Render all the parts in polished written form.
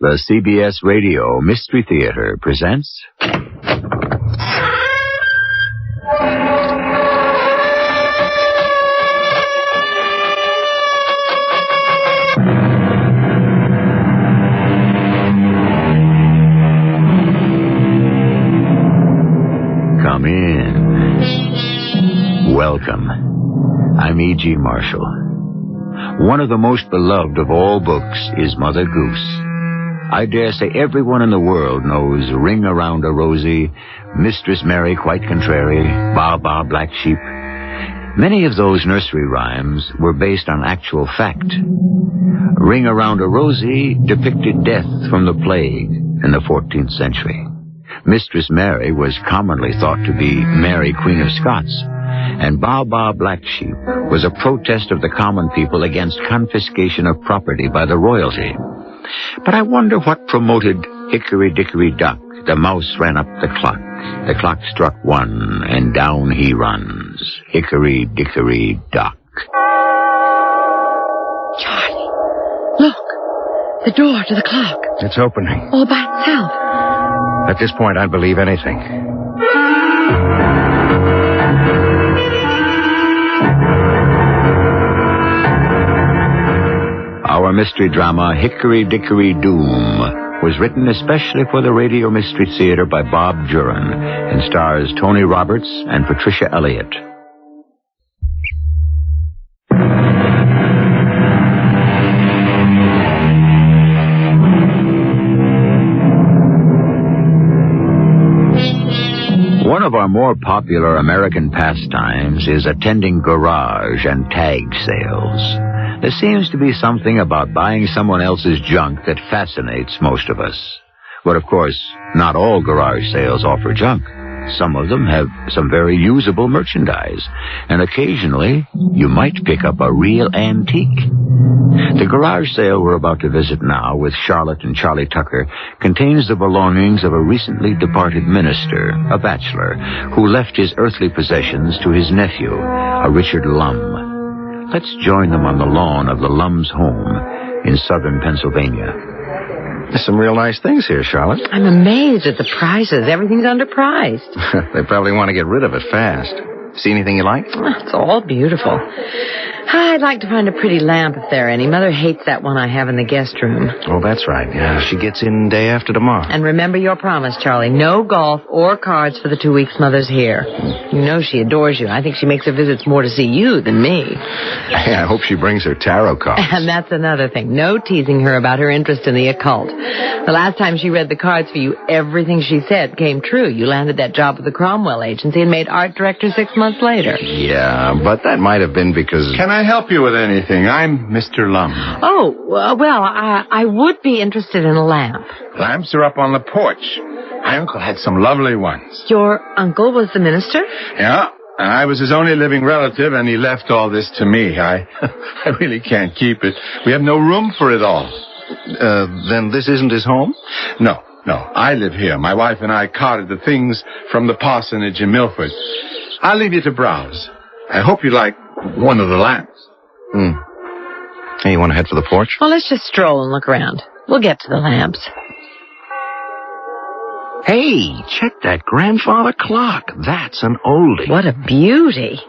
The CBS Radio Mystery Theater presents... Come in. Welcome. I'm E.G. Marshall. One of the most beloved of all books is Mother Goose. I dare say everyone in the world knows Ring Around a Rosie, Mistress Mary Quite Contrary, Ba Ba Black Sheep. Many of those nursery rhymes were based on actual fact. Ring Around a Rosie depicted death from the plague in the 14th century. Mistress Mary was commonly thought to be Mary, Queen of Scots, and Ba Ba Black Sheep was a protest of the common people against confiscation of property by the royalty. But I wonder what promoted Hickory, Dickory, Dock. The mouse ran up the clock. The clock struck 1, and down he runs. Hickory, Dickory, Dock. Charlie, look. The door to the clock. It's opening. All by itself. At this point, I'd believe anything. Our mystery drama, Hickory Dickory Doom, was written especially for the Radio Mystery Theater by Bob Juran and stars Tony Roberts and Patricia Elliott. One of our more popular American pastimes is attending garage and tag sales. There seems to be something about buying someone else's junk that fascinates most of us. But of course, not all garage sales offer junk. Some of them have some very usable merchandise, and occasionally you might pick up a real antique. The garage sale we're about to visit now with Charlotte and Charlie Tucker contains the belongings of a recently departed minister, a bachelor, who left his earthly possessions to his nephew, a Richard Lum. Let's join them on the lawn of the Lum's home in southern Pennsylvania. There's some real nice things here, Charlotte. I'm amazed at the prices. Everything's underpriced. They probably want to get rid of it fast. See anything you like? It's all beautiful. I'd like to find a pretty lamp if there are any. Mother hates that one I have in the guest room. Oh, that's right. Yeah, she gets in day after tomorrow. And remember your promise, Charlie. No golf or cards for the 2 weeks Mother's here. You know she adores you. I think she makes her visits more to see you than me. Yeah, I hope she brings her tarot cards. And that's another thing. No teasing her about her interest in the occult. The last time she read the cards for you, everything she said came true. You landed that job with the Cromwell agency and made art director 6 months later. Yeah, but that might have been because... Can I help you with anything? I'm Mr. Lum. Oh, well, I would be interested in a lamp. Lamps are up on the porch. My uncle had some lovely ones. Your uncle was the minister? Yeah, and I was his only living relative, and he left all this to me. I really can't keep it. We have no room for it all. Then this isn't his home? No. I live here. My wife and I carted the things from the parsonage in Milford. I'll leave you to browse. I hope you like one of the lamps. Hey, you want to head for the porch? Well, let's just stroll and look around. We'll get to the lamps. Hey, check that grandfather clock. That's an oldie. What a beauty.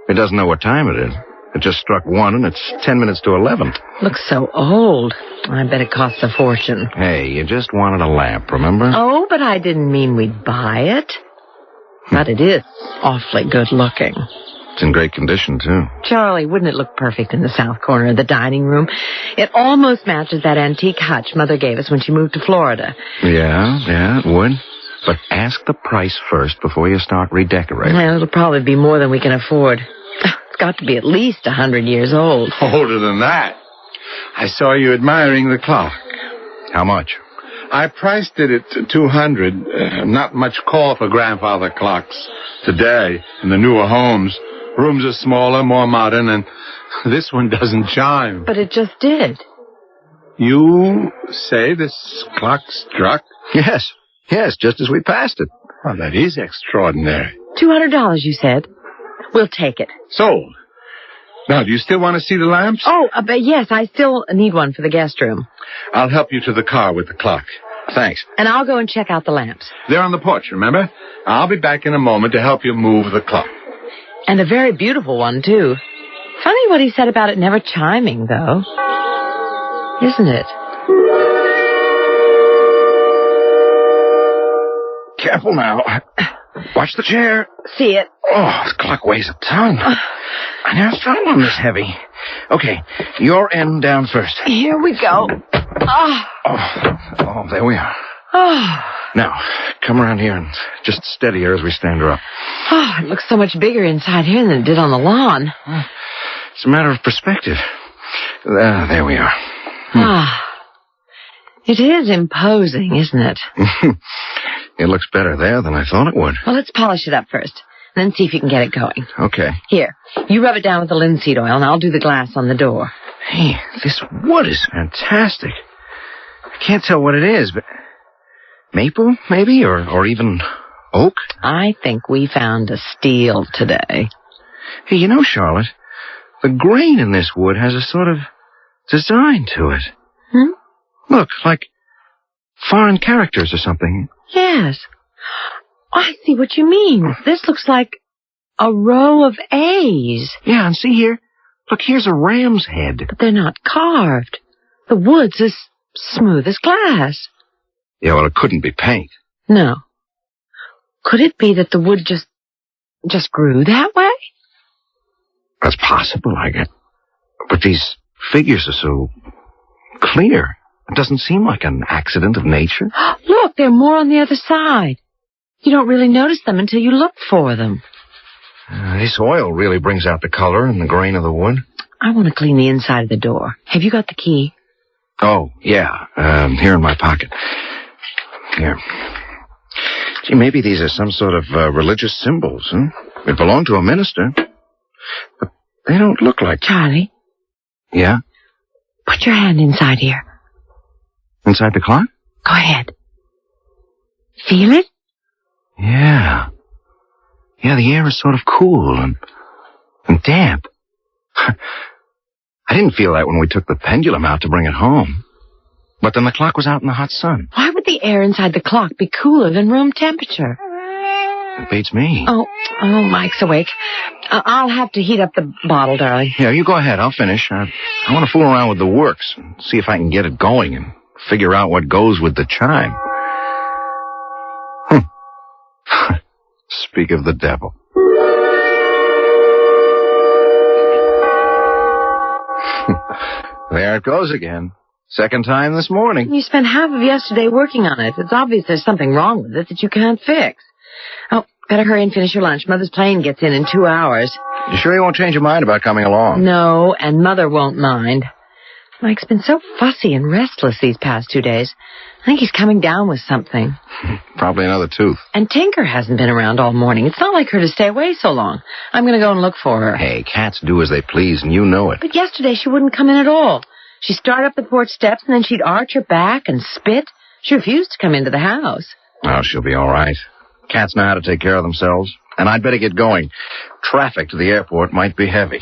It doesn't know what time it is. It just struck 1, and it's 10 minutes to 11. Looks so old. I bet it costs a fortune. Hey, you just wanted a lamp, remember? Oh, but I didn't mean we'd buy it. But it is awfully good looking. It's in great condition, too. Charlie, wouldn't it look perfect in the south corner of the dining room? It almost matches that antique hutch Mother gave us when she moved to Florida. Yeah, it would. But ask the price first before you start redecorating. Well, it'll probably be more than we can afford. It's got to be at least 100 years old. Older than that. I saw you admiring the clock. How much? I priced it at $200. Not much call for grandfather clocks today in the newer homes. Rooms are smaller, more modern, and this one doesn't chime. But it just did. You say this clock struck? Yes, just as we passed it. Well, that is extraordinary. $200, you said. We'll take it. Sold. Now, do you still want to see the lamps? Oh, but yes, I still need one for the guest room. I'll help you to the car with the clock. Thanks. And I'll go and check out the lamps. They're on the porch, remember? I'll be back in a moment to help you move the clock. And a very beautiful one, too. Funny what he said about it never chiming, though. Isn't it? Careful now. Watch the chair. See it. Oh, the clock weighs a ton. I never found one this heavy. Okay, your end down first. Here we go. Oh, there we are. Oh, Now, come around here and just steady her as we stand her up. it looks so much bigger inside here than it did on the lawn. It's a matter of perspective. There we are. It is imposing, isn't it? It looks better there than I thought it would. Well, let's polish it up first, and then see if you can get it going. Okay. Here, you rub it down with the linseed oil, and I'll do the glass on the door. Hey, this wood is fantastic. I can't tell what it is, but maple, maybe, or even oak? I think we found a steal today. Hey, you know, Charlotte, the grain in this wood has a sort of design to it. Look, like foreign characters or something. Yes. I see what you mean. This looks like a row of A's. Yeah, and see here. Look, here's a ram's head. But they're not carved. The wood's as smooth as glass. Yeah, well, it couldn't be paint. No. Could it be that the wood just grew that way? That's possible, I guess. But these figures are so clear. It doesn't seem like an accident of nature. Look, there are more on the other side. You don't really notice them until you look for them. This oil really brings out the color and the grain of the wood. I want to clean the inside of the door. Have you got the key? Oh, yeah. Here in my pocket. Here. Gee, maybe these are some sort of religious symbols, huh? It belonged to a minister. But they don't look like... Charlie? Yeah? Put your hand inside here. Inside the clock? Go ahead. Feel it? Yeah. Yeah, the air is sort of cool and damp. I didn't feel that when we took the pendulum out to bring it home. But then the clock was out in the hot sun. Why would the air inside the clock be cooler than room temperature? It beats me. Oh, Mike's awake. I'll have to heat up the bottle, darling. Yeah, you go ahead. I'll finish. I want to fool around with the works and see if I can get it going and figure out what goes with the chime. Speak of the devil. There it goes again. Second time this morning. You spent half of yesterday working on it. It's obvious there's something wrong with it that you can't fix. Oh, better hurry and finish your lunch. Mother's plane gets in 2 hours. You sure you won't change your mind about coming along? No, and Mother won't mind. Mike's been so fussy and restless these past 2 days. I think he's coming down with something. Probably another tooth. And Tinker hasn't been around all morning. It's not like her to stay away so long. I'm going to go and look for her. Hey, cats do as they please, and you know it. But yesterday she wouldn't come in at all. She'd start up the porch steps, and then she'd arch her back and spit. She refused to come into the house. Oh, she'll be all right. Cats know how to take care of themselves. And I'd better get going. Traffic to the airport might be heavy.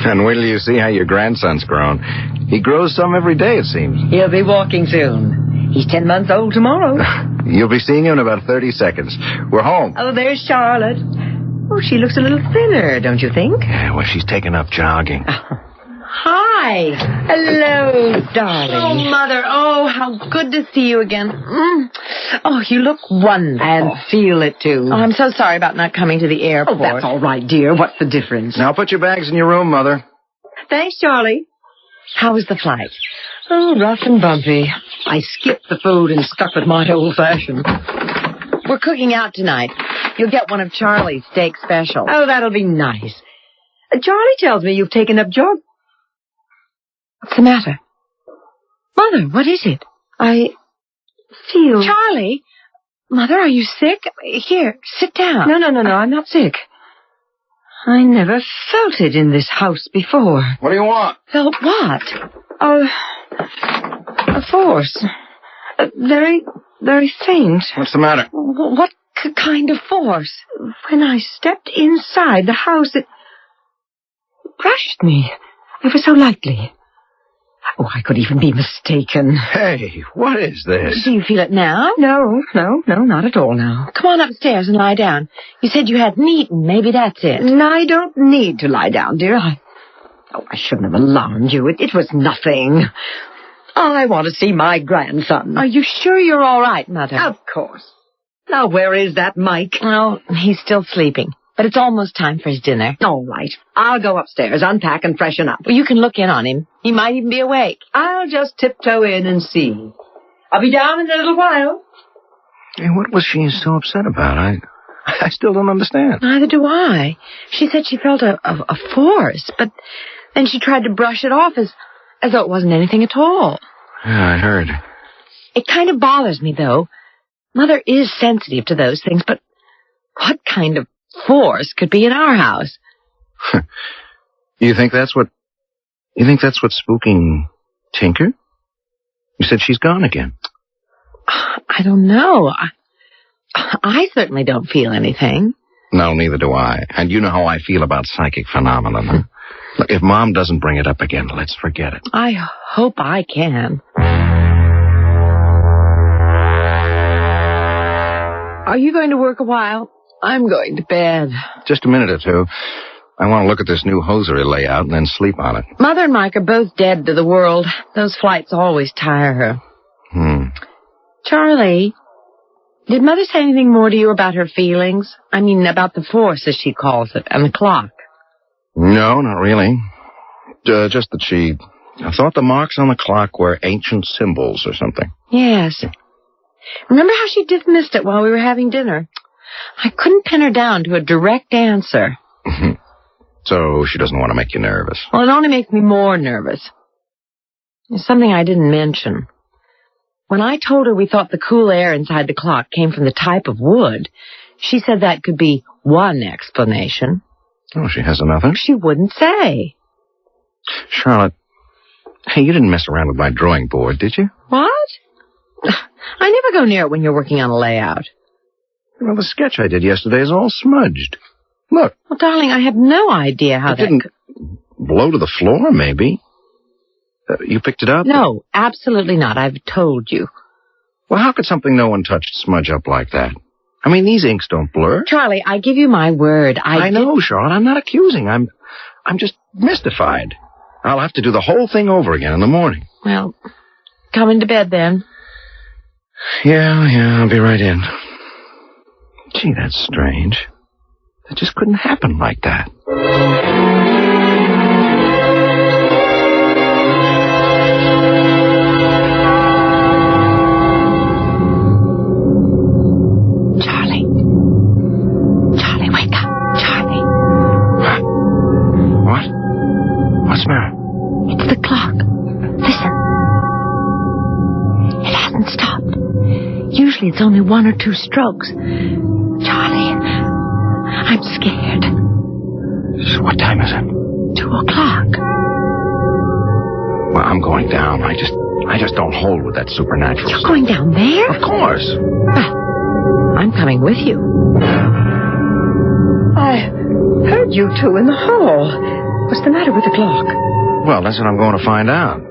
And wait till you see how your grandson's grown. He grows some every day, it seems. He'll be walking soon. He's 10 months old tomorrow. You'll be seeing him in about 30 seconds. We're home. Oh, there's Charlotte. Oh, she looks a little thinner, don't you think? Yeah, well, she's taken up jogging. Hi. Hello, darling. Oh, Mother. Oh, how good to see you again. Oh, you look wonderful. And feel it, too. Oh, I'm so sorry about not coming to the airport. Oh, that's all right, dear. What's the difference? Now put your bags in your room, Mother. Thanks, Charlie. How was the flight? Oh, rough and bumpy. I skipped the food and stuck with my old-fashioned. We're cooking out tonight. You'll get one of Charlie's steak specials. Oh, that'll be nice. Charlie tells me you've taken up jog... What's the matter? Mother, what is it? I feel... Charlie! Mother, are you sick? Here, sit down. No, I'm not sick. I never felt it in this house before. What do you want? Felt what? A force. Very, very faint. What's the matter? What kind of force. When I stepped inside the house, it brushed me ever so lightly. Oh, I could even be mistaken. Hey, what is this? Do you feel it now? No, not at all now. Come on upstairs and lie down. You said you hadn't eaten. Maybe that's it. I don't need to lie down, dear. I shouldn't have alarmed you. It was nothing. I want to see my grandson. Are you sure you're all right, Mother? Of course. Now, where is that Mike? Oh, he's still sleeping. But it's almost time for his dinner. All right. I'll go upstairs, unpack, and freshen up. Well, you can look in on him. He might even be awake. I'll just tiptoe in and see. I'll be down in a little while. Hey, what was she so upset about? I still don't understand. Neither do I. She said she felt a force, but then she tried to brush it off as though it wasn't anything at all. Yeah, I heard. It kind of bothers me, though. Mother is sensitive to those things, but what kind of force could be in our house? You think that's what's spooking Tinker? You said she's gone again. I don't know. I certainly don't feel anything. No, neither do I. And you know how I feel about psychic phenomena, huh? Look, if Mom doesn't bring it up again, let's forget it. I hope I can. Are you going to work a while? I'm going to bed. Just a minute or two. I want to look at this new hosiery layout and then sleep on it. Mother and Mike are both dead to the world. Those flights always tire her. Charlie, did Mother say anything more to you about her feelings? I mean, about the force, as she calls it, and the clock. No, not really. Just that she thought the marks on the clock were ancient symbols or something. Yes. Remember how she dismissed it while we were having dinner? I couldn't pin her down to a direct answer. So she doesn't want to make you nervous. Well, it only makes me more nervous. There's something I didn't mention. When I told her we thought the cool air inside the clock came from the type of wood, she said that could be one explanation. Oh, she has another? She wouldn't say. Charlotte, hey, you didn't mess around with my drawing board, did you? What? I never go near it when you're working on a layout. Well, the sketch I did yesterday is all smudged. Look. Well, darling, I have no idea how it didn't blow to the floor, maybe. You picked it up? No, absolutely not. I've told you. Well, how could something no one touched smudge up like that? I mean, these inks don't blur. Charlie, I give you my word. I know, Charlotte. I'm not accusing. I'm just mystified. I'll have to do the whole thing over again in the morning. Well, come into bed then. Yeah, I'll be right in. Gee, that's strange. That just couldn't happen like that. Charlie, wake up. Charlie. What? What's the matter? It's the clock. Listen. It hasn't stopped. Usually it's only 1 or 2 strokes. Charlie, I'm scared. So what time is it? 2:00. Well, I'm going down. I just don't hold with that supernatural You're stuff. going down there? Of course. Well, I'm coming with you. I heard you two in the hall. What's the matter with the clock? Well, that's what I'm going to find out.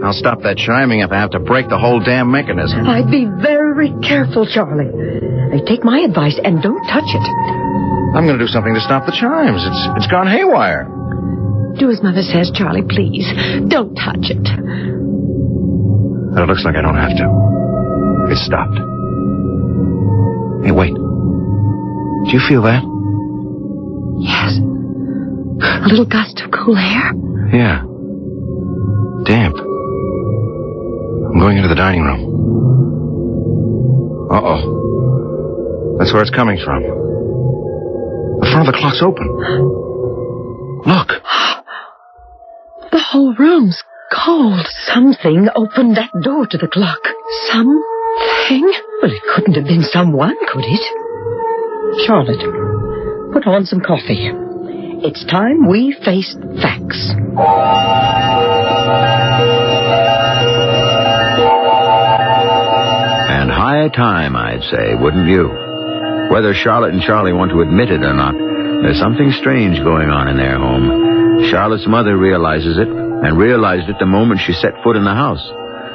I'll stop that chiming if I have to break the whole damn mechanism. I'd be very careful, Charlie. Take my advice and don't touch it. I'm going to do something to stop the chimes. It's gone haywire. Do as Mother says, Charlie, please. Don't touch it. But it looks like I don't have to. It stopped. Hey, wait. Do you feel that? Yes. A little gust of cool air. Yeah. Damp. I'm going into the dining room. Uh-oh. That's where it's coming from. The front of the clock's open. Look. The whole room's cold. Something opened that door to the clock. Something? Well, it couldn't have been someone, could it? Charlotte, put on some coffee. It's time we faced facts. And high time, I'd say, wouldn't you? Whether Charlotte and Charlie want to admit it or not, there's something strange going on in their home. Charlotte's mother realizes it, and realized it the moment she set foot in the house.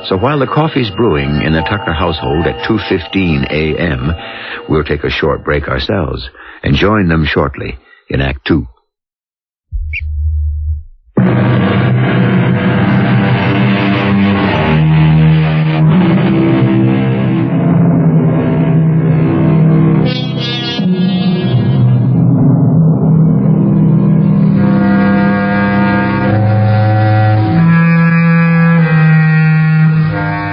So while the coffee's brewing in the Tucker household at 2:15 a.m., we'll take a short break ourselves and join them shortly in Act 2.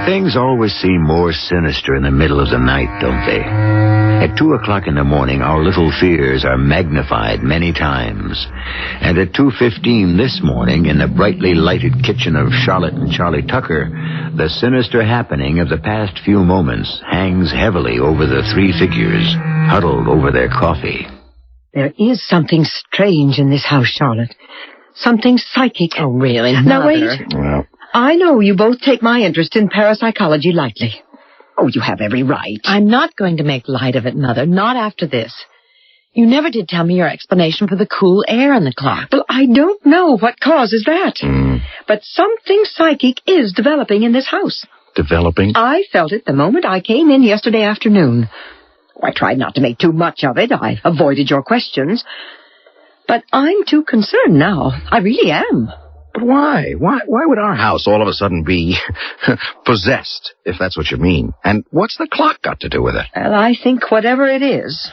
Things always seem more sinister in the middle of the night, don't they? At 2 o'clock in the morning, our little fears are magnified many times. And at 2:15 this morning, in the brightly lighted kitchen of Charlotte and Charlie Tucker, the sinister happening of the past few moments hangs heavily over the three figures, huddled over their coffee. There is something strange in this house, Charlotte. Something psychic. Oh, really? Now, wait. Well, I know you both take my interest in parapsychology lightly. Oh, you have every right. I'm not going to make light of it, Mother. Not after this. You never did tell me your explanation for the cool air in the clock. Well, I don't know what causes that. But something psychic is developing in this house. Developing? I felt it the moment I came in yesterday afternoon. I tried not to make too much of it. I avoided your questions. But I'm too concerned now. I really am. But why? Why would our house all of a sudden be possessed, if that's what you mean? And what's the clock got to do with it? Well, I think whatever it is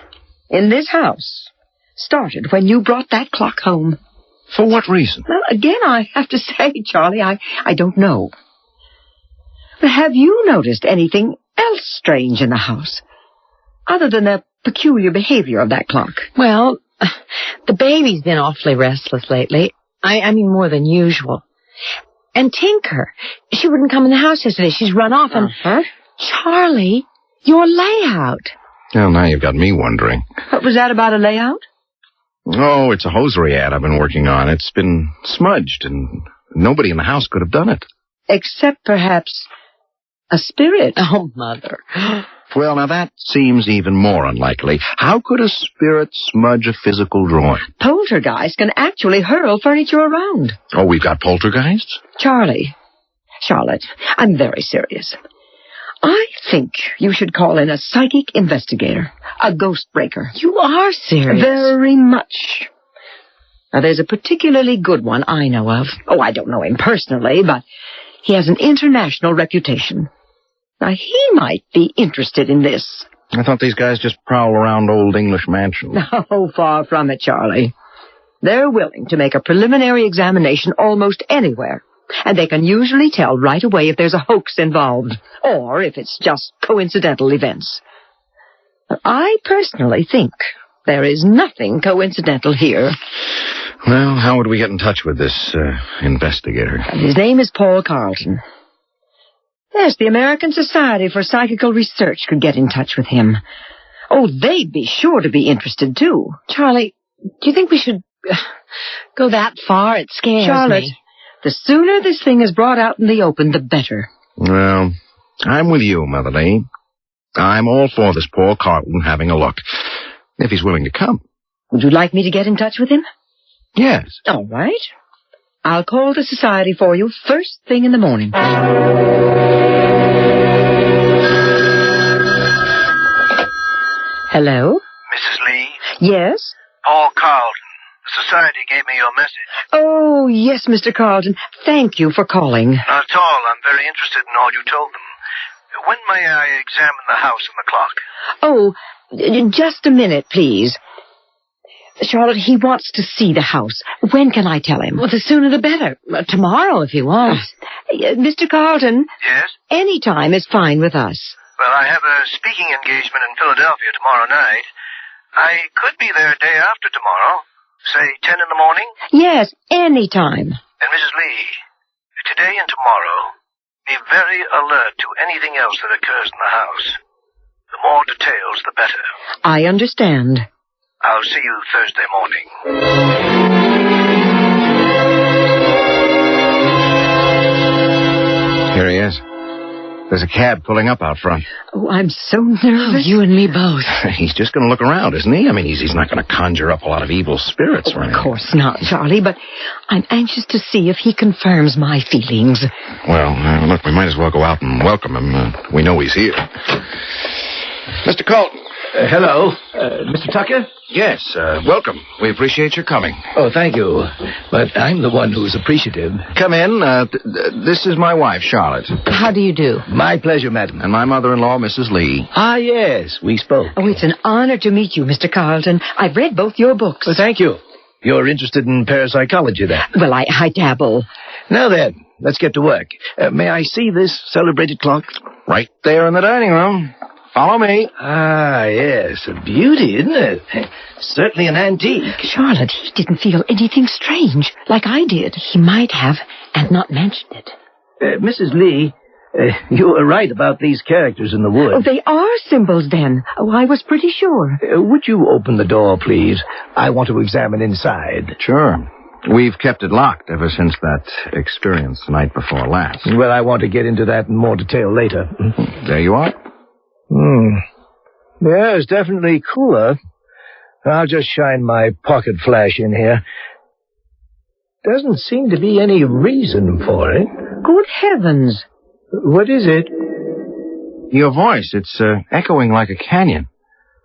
in this house started when you brought that clock home. For what reason? Well, again, I have to say, Charlie, I don't know. But have you noticed anything else strange in the house, other than the peculiar behavior of that clock? Well, the baby's been awfully restless lately. I mean, more than usual. And Tinker, she wouldn't come in the house yesterday. She's run off. And Charlie, your layout. Well, now you've got me wondering. What was that about a layout? Oh, it's a hosiery ad I've been working on. It's been smudged, and nobody in the house could have done it. Except perhaps a spirit. Oh, Mother. Well, now that seems even more unlikely. How could a spirit smudge a physical drawing? Poltergeist can actually hurl furniture around. Oh, we've got poltergeists? Charlotte, I'm very serious. I think you should call in a psychic investigator, a ghost breaker. You are serious. Very much. Now, there's a particularly good one I know of. Oh, I don't know him personally, but he has an international reputation. Now, he might be interested in this. I thought these guys just prowl around old English mansions. No, far from it, Charlie. They're willing to make a preliminary examination almost anywhere, and they can usually tell right away if there's a hoax involved, or if it's just coincidental events. But I personally think there is nothing coincidental here. Well, how would we get in touch with this investigator? His name is Paul Carlton. Yes, the American Society for Psychical Research could get in touch with him. Oh, they'd be sure to be interested, too. Charlie, do you think we should go that far? It scares Charlotte, me. the sooner this thing is brought out in the open, the better. Well, I'm with you, Motherly. I'm all for this Paul Carlton having a look, if he's willing to come. Would you like me to get in touch with him? Yes. All right. I'll call the society for you first thing in the morning. Hello? Mrs. Lee? Yes? Paul Carlton. The society gave me your message. Oh, yes, Mr. Carlton. Thank you for calling. Not at all. I'm very interested in all you told them. When may I examine the house and the clock? Oh, just a minute, please. Charlotte, he wants to see the house. When can I tell him? Well, the sooner the better. Tomorrow, if he wants. Mr. Carlton? Yes? Any time is fine with us. Well, I have a speaking engagement in Philadelphia tomorrow night. I could be there day after tomorrow. Say 10 in the morning? Yes, any time. And Mrs. Lee, today and tomorrow, be very alert to anything else that occurs in the house. The more details, the better. I understand. I'll see you Thursday morning. Here he is. There's a cab pulling up out front. Oh, I'm so nervous. You and me both. He's just going to look around, isn't he? I mean, he's not going to conjure up a lot of evil spirits or anything. Of course not, Charlie, but I'm anxious to see if he confirms my feelings. Well, look, we might as well go out and welcome him. We know he's here. Mr. Colton. Hello. Mr. Tucker? Yes, welcome. We appreciate your coming. Oh, thank you. But I'm the one who's appreciative. Come in. This is my wife, Charlotte. How do you do? My pleasure, madam. And my mother-in-law, Mrs. Lee. Ah, yes, we spoke. Oh, it's an honor to meet you, Mr. Carlton. I've read both your books. Well, thank you. You're interested in parapsychology, then? Well, I dabble. Now then, let's get to work. May I see this celebrated clock? Right there in the dining room. Follow me. Ah, yes, a beauty, isn't it? Certainly an antique. Charlotte, he didn't feel anything strange, like I did. He might have, and not mentioned it. Mrs. Lee, you were right about these characters in the wood. Oh, they are symbols, then. Oh, I was pretty sure. Would you open the door, please? I want to examine inside. Sure. We've kept it locked ever since that experience the night before last. Well, I want to get into that in more detail later. There you are. Yeah, it's definitely cooler. I'll just shine my pocket flash in here. Doesn't seem to be any reason for it. Good heavens. What is it? Your voice, it's echoing like a canyon.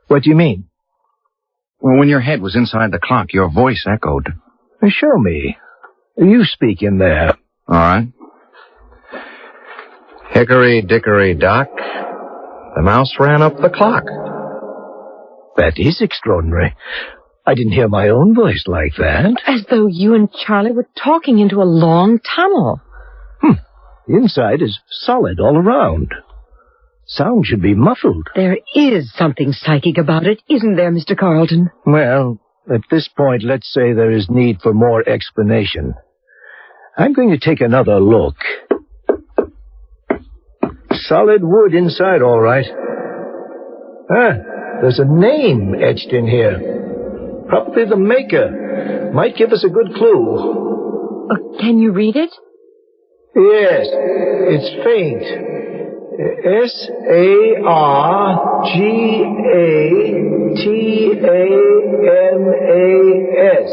What do you mean? Well, when your head was inside the clock, your voice echoed. Show me. You speak in there. All right. Hickory, dickory, dock. The mouse ran up the clock. That is extraordinary. I didn't hear my own voice like that. As though you and Charlie were talking into a long tunnel. The inside is solid all around. Sound should be muffled. There is something psychic about it, isn't there, Mr. Carlton? Well, at this point, let's say there is need for more explanation. I'm going to take another look. Solid wood inside, all right. There's a name etched in here. Probably the maker. Might give us a good clue. Can you read it? Yes, it's faint. S-A-R-G-A-T-A-N-A-S.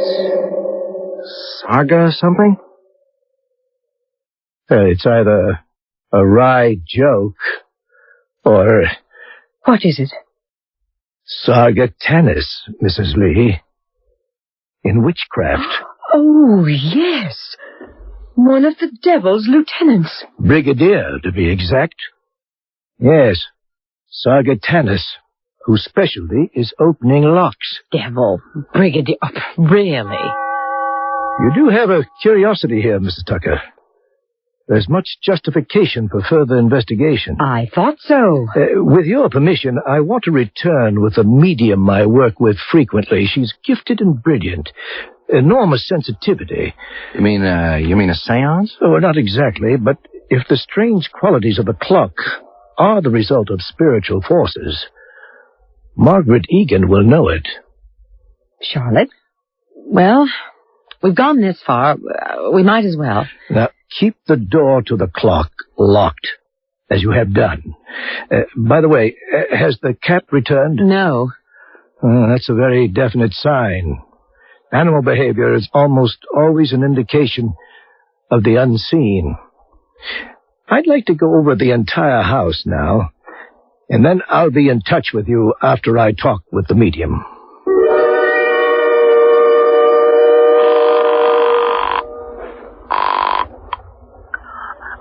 Saga something? It's either a wry joke or... What is it? Sargatanis, Mrs. Lee. In witchcraft. Oh, yes. One of the devil's lieutenants. Brigadier, to be exact. Yes, Sargatanis, whose specialty is opening locks. Devil. Brigadier. Oh, really? You do have a curiosity here, Mr. Tucker. There's much justification for further investigation. I thought so. With your permission, I want to return with a medium I work with frequently. She's gifted and brilliant. Enormous sensitivity. You mean a seance? Oh, not exactly, but if the strange qualities of the clock are the result of spiritual forces, Margaret Egan will know it. Charlotte? Well, we've gone this far. We might as well. Now, keep the door to the clock locked, as you have done. By the way, has the cat returned? No. That's a very definite sign. Animal behavior is almost always an indication of the unseen. I'd like to go over the entire house now, and then I'll be in touch with you after I talk with the medium.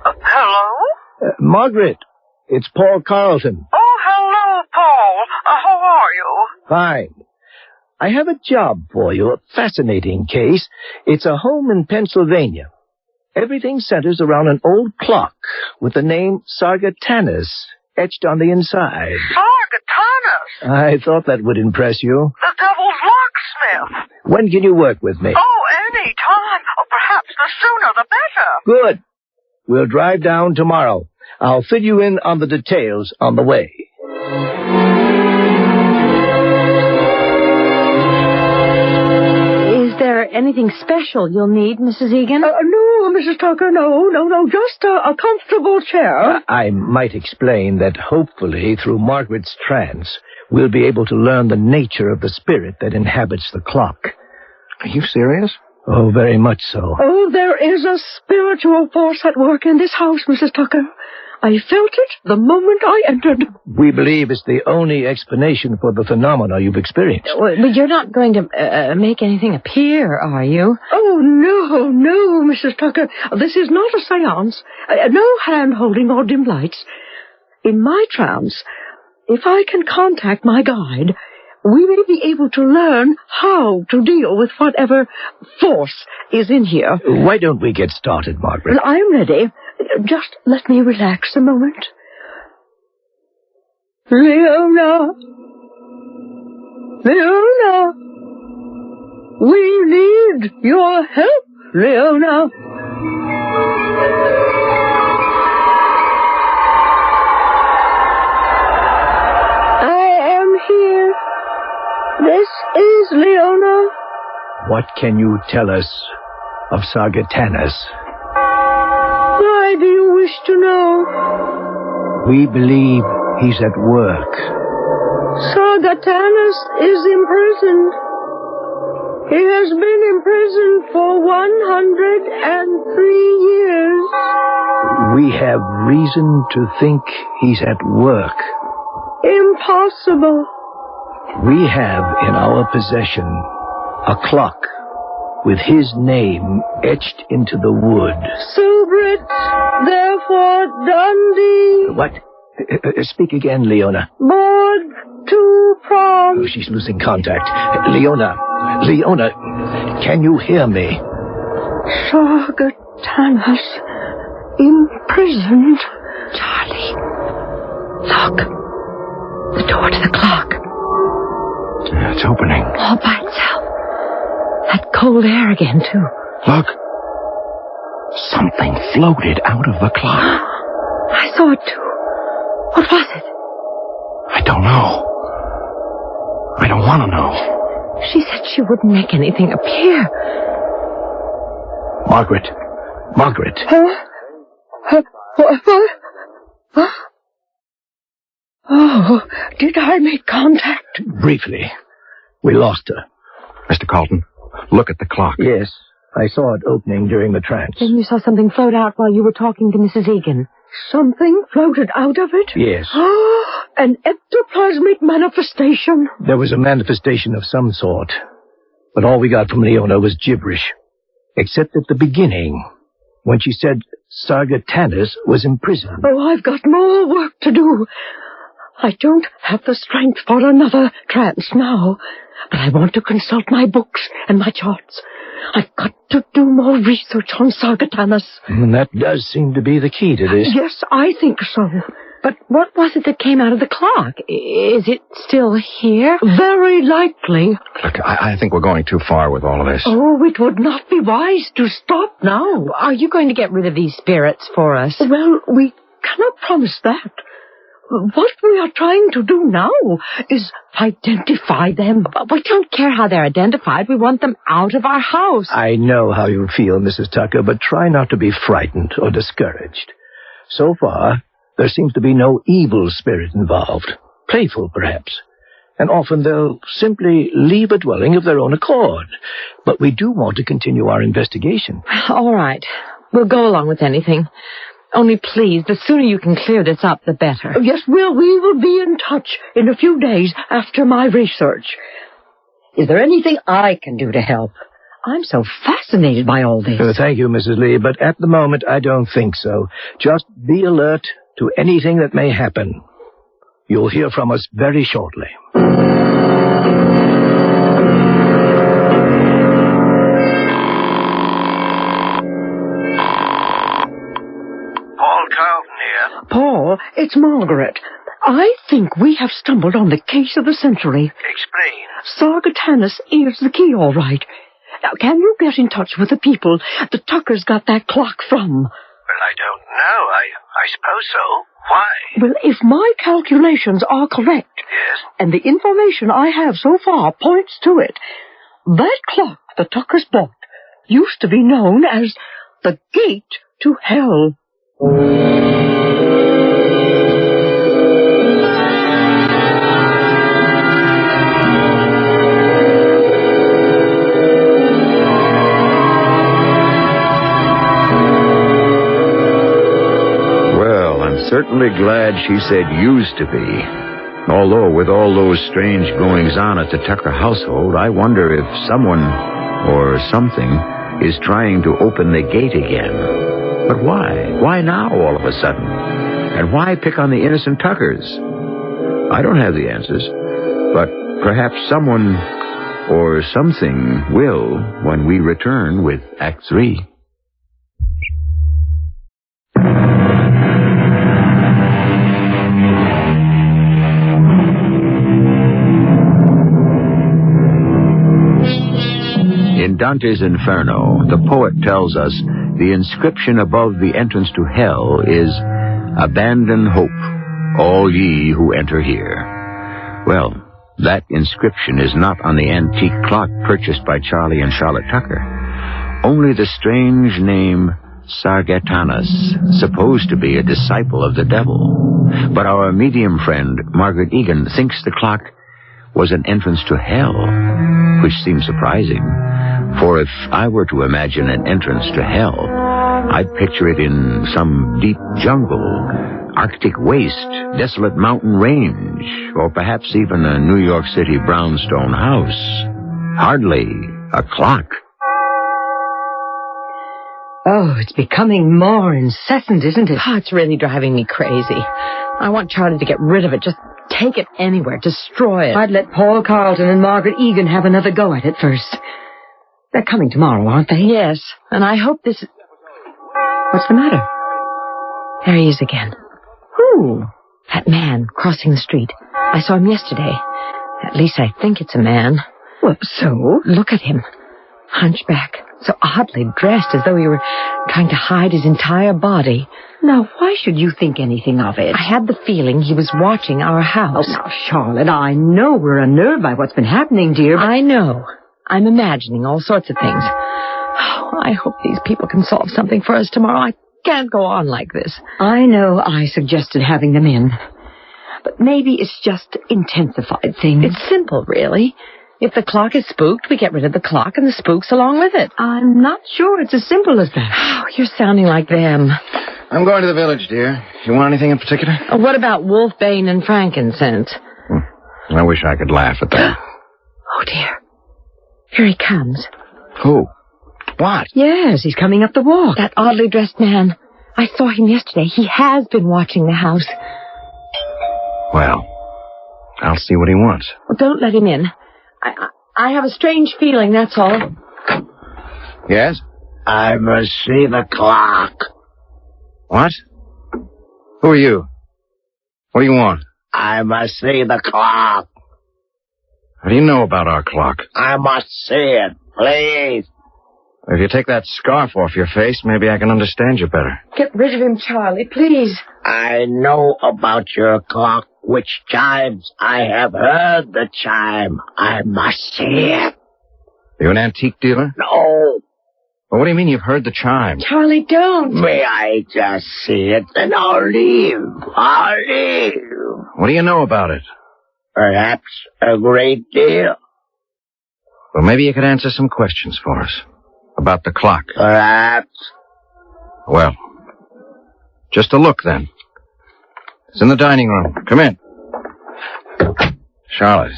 Hello? Margaret, it's Paul Carlton. Oh, hello, Paul. How are you? Fine. I have a job for you, a fascinating case. It's a home in Pennsylvania. Everything centers around an old clock with the name Sargatanis etched on the inside. Sargatanis? I thought that would impress you. The devil's locksmith. When can you work with me? Oh, any time. Perhaps the sooner the better. Good. We'll drive down tomorrow. I'll fill you in on the details on the way. Is there anything special you'll need, Mrs. Egan? No, Mrs. Tucker, no, just a comfortable chair. I might explain that hopefully through Margaret's trance, we'll be able to learn the nature of the spirit that inhabits the clock. Are you serious? Oh, very much so. Oh, there is a spiritual force at work in this house, Mrs. Tucker. I felt it the moment I entered. We believe it's the only explanation for the phenomena you've experienced. But you're not going to make anything appear, are you? Oh, no, Mrs. Tucker. This is not a seance. No hand-holding or dim lights. In my trance, if I can contact my guide, we may be able to learn how to deal with whatever force is in here. Why don't we get started, Margaret? Well, I'm ready. Just let me relax a moment. Leona, we need your help, Leona. I am here. This is Leona. What can you tell us of Sargatanus? Why do you wish to know? We believe he's at work. Sargatanus is imprisoned. He has been imprisoned for 103 years. We have reason to think he's at work. Impossible. We have in our possession a clock with his name etched into the wood. Subrit, therefore Dundee. What? Speak again, Leona. Board to prom. Oh, she's losing contact. Leona, can you hear me? Sargatanus imprisoned. Charlie, look. The door to the clock. It's opening. All by itself. That cold air again, too. Look. Something floated out of the clock. I saw it, too. What was it? I don't know. I don't want to know. She said she wouldn't make anything appear. Margaret. What? Oh, did I make contact? Briefly. We lost her. Mr. Carlton, look at the clock. Yes, I saw it opening during the trance. Then you saw something float out while you were talking to Mrs. Egan. Something floated out of it? Yes. An ectoplasmic manifestation. There was a manifestation of some sort, but all we got from Leona was gibberish, except at the beginning, when she said Sargatanus was imprisoned. Oh, I've got more work to do. I don't have the strength for another trance now, but I want to consult my books and my charts. I've got to do more research on Sargatanus. And that does seem to be the key to this. Yes, I think so. But what was it that came out of the clock? Is it still here? Very likely. Look, I think we're going too far with all of this. Oh, it would not be wise to stop now. Are you going to get rid of these spirits for us? Well, we cannot promise that. What we are trying to do now is identify them. But we don't care how they're identified. We want them out of our house. I know how you feel, Mrs. Tucker, but try not to be frightened or discouraged. So far, there seems to be no evil spirit involved. Playful, perhaps. And often they'll simply leave a dwelling of their own accord. But we do want to continue our investigation. All right. We'll go along with anything. Only please, the sooner you can clear this up, the better. Yes, we will be in touch in a few days after my research. Is there anything I can do to help? I'm so fascinated by all this. Thank you, Mrs. Lee, but at the moment I don't think so. Just be alert to anything that may happen. You'll hear from us very shortly. Paul, it's Margaret. I think we have stumbled on the case of the century. Explain. Sargatanus is the key, all right. Now, can you get in touch with the people the Tuckers got that clock from? Well, I don't know. I suppose so. Why? Well, if my calculations are correct, Yes? and the information I have so far points to it, that clock the Tuckers bought used to be known as the gate to hell. Certainly glad she said used to be. Although with all those strange goings-on at the Tucker household, I wonder if someone or something is trying to open the gate again. But why? Why now all of a sudden? And why pick on the innocent Tuckers? I don't have the answers, but perhaps someone or something will when we return with Act 3. In Dante's Inferno, the poet tells us the inscription above the entrance to hell is, "Abandon hope, all ye who enter here." Well, that inscription is not on the antique clock purchased by Charlie and Charlotte Tucker. Only the strange name Sargatanas, supposed to be a disciple of the devil. But our medium friend, Margaret Egan, thinks the clock was an entrance to hell, which seems surprising. For if I were to imagine an entrance to hell, I'd picture it in some deep jungle, Arctic waste, desolate mountain range, or perhaps even a New York City brownstone house. Hardly a clock. Oh, it's becoming more incessant, isn't it? Oh, it's really driving me crazy. I want Charlie to get rid of it. Just take it anywhere. Destroy it. I'd let Paul Carlton and Margaret Egan have another go at it first. They're coming tomorrow, aren't they? Yes, and I hope this is... What's the matter? There he is again. Who? That man crossing the street. I saw him yesterday. At least I think it's a man. Well, so? Look at him. Hunchback. So oddly dressed, as though he were trying to hide his entire body. Now, why should you think anything of it? I had the feeling he was watching our house. Oh, now, Charlotte, I know we're unnerved by what's been happening, dear, but... I know. I'm imagining all sorts of things. Oh, I hope these people can solve something for us tomorrow. I can't go on like this. I know I suggested having them in, but maybe it's just intensified things. It's simple, really. If the clock is spooked, we get rid of the clock and the spooks along with it. I'm not sure it's as simple as that. Oh, you're sounding like them. I'm going to the village, dear. You want anything in particular? What about wolfbane and frankincense? I wish I could laugh at that. Oh, dear. Here he comes. Who? What? Yes, he's coming up the walk. That oddly dressed man. I saw him yesterday. He has been watching the house. Well, I'll see what he wants. Well, don't let him in. I have a strange feeling, that's all. Yes? I must see the clock. What? Who are you? What do you want? I must see the clock. What do you know about our clock? I must see it, please. If you take that scarf off your face, maybe I can understand you better. Get rid of him, Charlie, please. I know about your clock, which chimes. I have heard the chime. I must see it. You an antique dealer? No. Well, what do you mean you've heard the chime? Charlie, don't. May I just see it, then I'll leave. I'll leave. What do you know about it? Perhaps a great deal. Well, maybe you could answer some questions for us. About the clock. Perhaps. Well, just a look, then. It's in the dining room. Come in. Charlotte,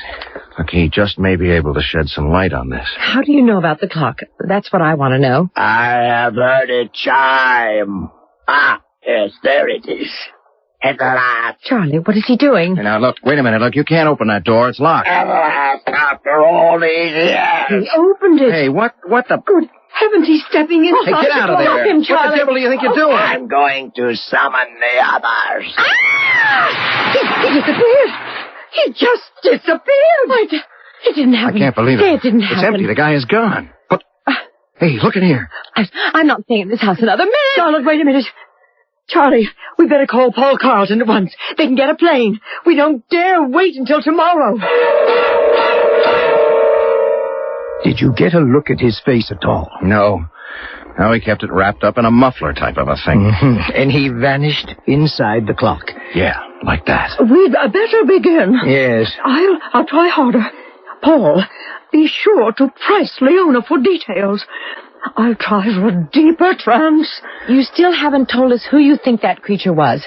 look, he just may be able to shed some light on this. How do you know about the clock? That's what I want to know. I have heard it chime. Ah, yes, there it is. At last. Charlie, what is he doing? Hey, now, look, wait a minute. Look, you can't open that door. It's locked. At last, after all these years. He opened it. Hey, what the... Good heavens, he's stepping in. Hey, get out of there. Stop him, What Charlie. the devil do you think you're doing? I'm going to summon the others. He disappeared. He just disappeared. It didn't happen. I can't believe it. Say it didn't It's happen. empty. The guy is gone. But, hey, look in here. I'm not staying in this house another minute. Charlotte, wait a minute. Charlie, we better call Paul Carlton at once. They can get a plane. We don't dare wait until tomorrow. Did you get a look at his face at all? No. How he kept it wrapped up in a muffler type of a thing. And he vanished inside the clock. Yeah, like that. We'd better begin. Yes. I'll try harder. Paul, be sure to press Leona for details. I'll try for a deeper trance. You still haven't told us who you think that creature was.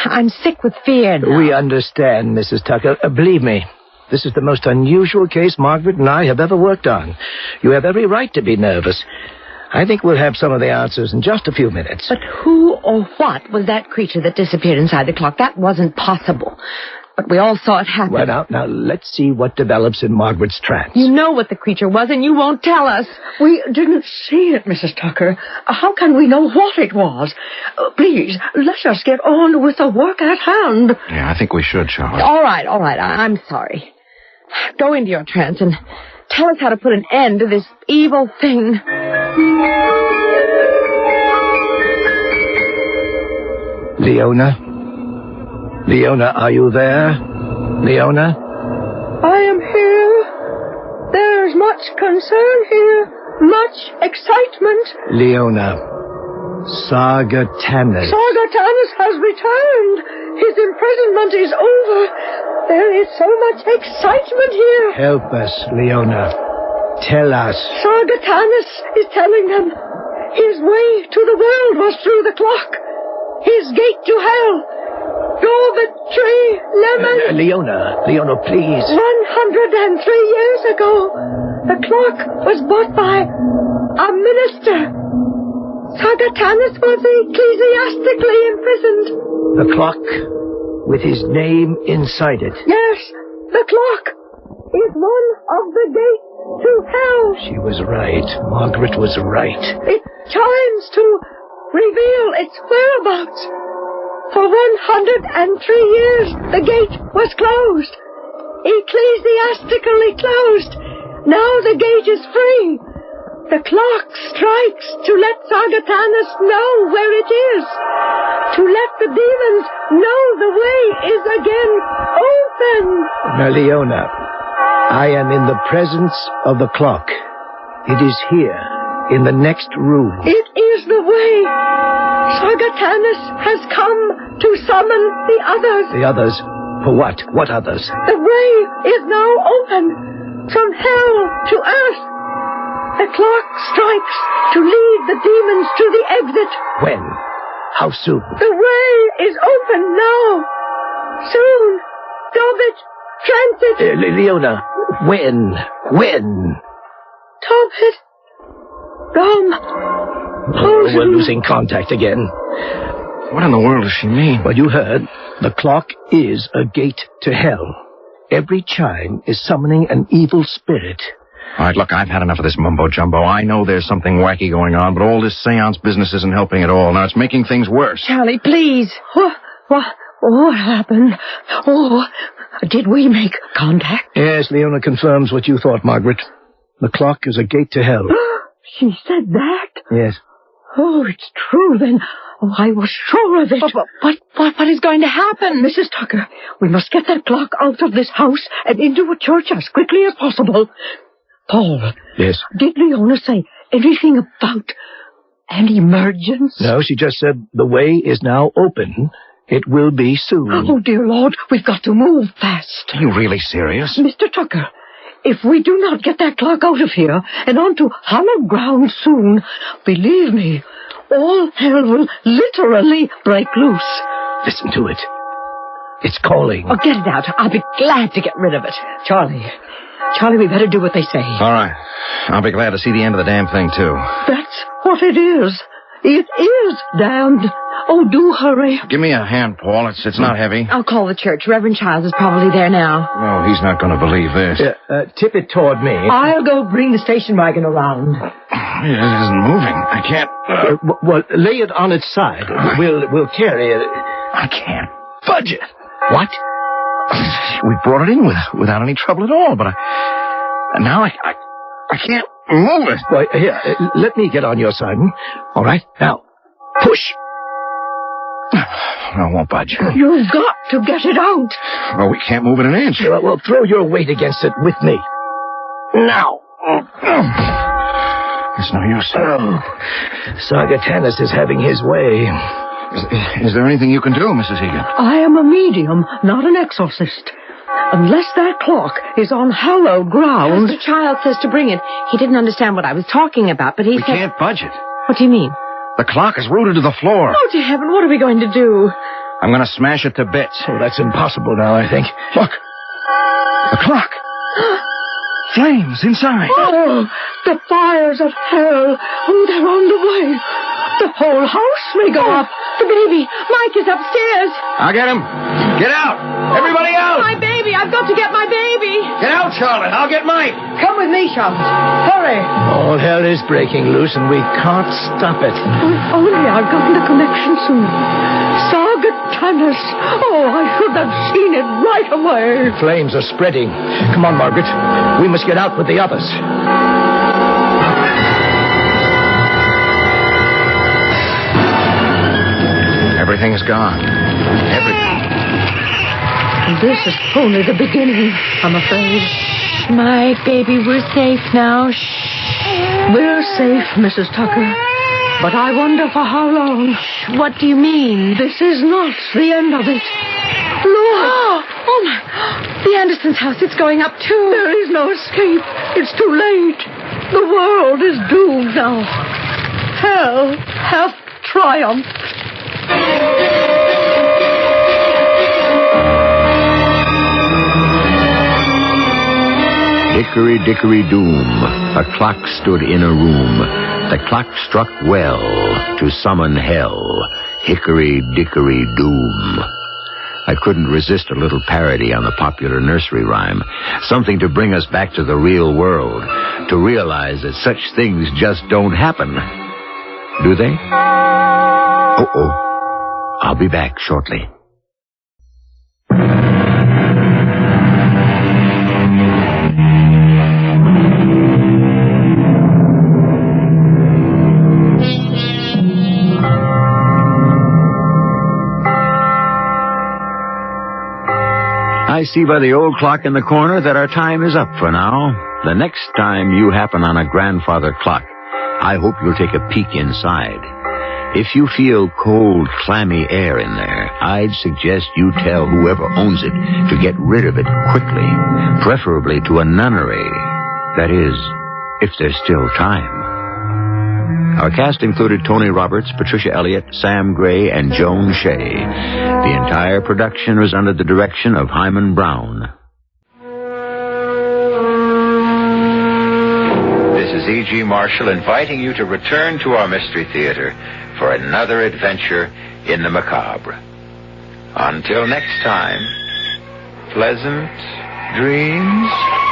I'm sick with fear now. We understand, Mrs. Tucker. Believe me, this is the most unusual case Margaret and I have ever worked on. You have every right to be nervous. I think we'll have some of the answers in just a few minutes. But who or what was that creature that disappeared inside the clock? That wasn't possible. But we all saw it happen. Well, now, let's see what develops in Margaret's trance. You know what the creature was, and you won't tell us. We didn't see it, Mrs. Tucker. How can we know what it was? Please, let us get on with the work at hand. Yeah, I think we should, Charlie. All right. I'm sorry. Go into your trance and tell us how to put an end to this evil thing. Leona, are you there? Leona? I am here. There's much concern here. Much excitement. Leona. Sargatanas. Sargatanas has returned. His imprisonment is over. There is so much excitement here. Help us, Leona. Tell us. Sargatanas is telling them his way to the world was through the clock. His gate to hell. Dormitory Lemon. Leona, please. 103 years ago, the clock was bought by a minister. Sargatanas was ecclesiastically imprisoned. The clock with his name inside it. Yes, the clock is one of the gates to hell. She was right. Margaret was right. It chimes to reveal its whereabouts. For 103 years, the gate was closed. Ecclesiastically closed. Now the gate is free. The clock strikes to let Sargatanas know where it is. To let the demons know the way is again open. Now, Leona, I am in the presence of the clock. It is here, in the next room. It is the way. Sargatanas has come to summon the others. The others? For what? What others? The way is now open. From hell to earth. The clock strikes to lead the demons to the exit. When? How soon? The way is open now. Soon. Tobit, transit. Leona, when? Tobit. Gum. We're losing contact again. What in the world does she mean? Well, you heard. The clock is a gate to hell. Every chime is summoning an evil spirit. All right, look, I've had enough of this mumbo-jumbo. I know there's something wacky going on, but all this seance business isn't helping at all. Now, it's making things worse. Charlie, please. What happened? Oh, did we make contact? Yes, Leona confirms what you thought, Margaret. The clock is a gate to hell. She said that? Yes. Oh, it's true then. Oh, I was sure of it. What is going to happen? Mrs. Tucker, we must get that clock out of this house and into a church as quickly as possible. Paul. Yes? Did Leona say anything about an emergence? No, she just said the way is now open. It will be soon. Oh, dear Lord, we've got to move fast. Are you really serious? Mr. Tucker, if we do not get that clock out of here and onto hallowed ground soon, believe me, all hell will literally break loose. Listen to it. It's calling. Oh, get it out. I'll be glad to get rid of it. Charlie, we better do what they say. All right. I'll be glad to see the end of the damn thing, too. That's what it is. It is damned. Oh, do hurry. Give me a hand, Paul. It's not heavy. I'll call the church. Reverend Childs is probably there now. No, he's not going to believe this. Tip it toward me. I'll go bring the station wagon around. It isn't moving. I can't... Well, lay it on its side. We'll carry it. I can't budge it. What? We brought it in without any trouble at all, but now I can't move it. Well, here, let me get on your side. All right? Now, push. I won't budge. You've got to get it out. Well, we can't move it an inch. Well, throw your weight against it with me. Now. It's no use. Oh, Sargatanis is having his way. Is there anything you can do, Mrs. Egan? I am a medium, not an exorcist. Unless that clock is on hallowed ground... The child says to bring it. He didn't understand what I was talking about, but he We said... can't budge it. What do you mean? The clock is rooted to the floor. Oh, dear heaven, what are we going to do? I'm going to smash it to bits. Oh, that's impossible now, I think. Look. The clock. Flames inside. Oh, the fires of hell. Oh, they're on the way. The whole house may go up. The baby. Mike is upstairs. I'll get him. Get out. Everybody out. My baby. I've got to get my baby. Get out, Charlotte. I'll get Mike. Come with me, Charlotte. Hurry. All hell is breaking loose, and we can't stop it. If only I'd gotten a connection soon. Sargatanis. Oh, I should have seen it right away. Flames are spreading. Come on, Margaret. We must get out with the others. Everything's gone. Everything. This is only the beginning, I'm afraid. Mike, baby, we're safe now. Shh. We're safe, Mrs. Tucker. But I wonder for how long. What do you mean? This is not the end of it. Look! Oh, my. The Andersons' house, it's going up, too. There is no escape. It's too late. The world is doomed now. Hell hath triumphed. Hickory, dickory, doom. A clock stood in a room. The clock struck well to summon hell. Hickory, dickory, doom. I couldn't resist a little parody on the popular nursery rhyme. Something to bring us back to the real world. To realize that such things just don't happen. Do they? Uh-oh. I'll be back shortly. I see by the old clock in the corner that our time is up for now. The next time you happen on a grandfather clock, I hope you'll take a peek inside. If you feel cold, clammy air in there, I'd suggest you tell whoever owns it to get rid of it quickly, preferably to a nunnery. That is, if there's still time. Our cast included Tony Roberts, Patricia Elliott, Sam Gray, and Joan Shea. The entire production was under the direction of Hyman Brown. This is E.G. Marshall inviting you to return to our Mystery Theater for another adventure in the macabre. Until next time, pleasant dreams.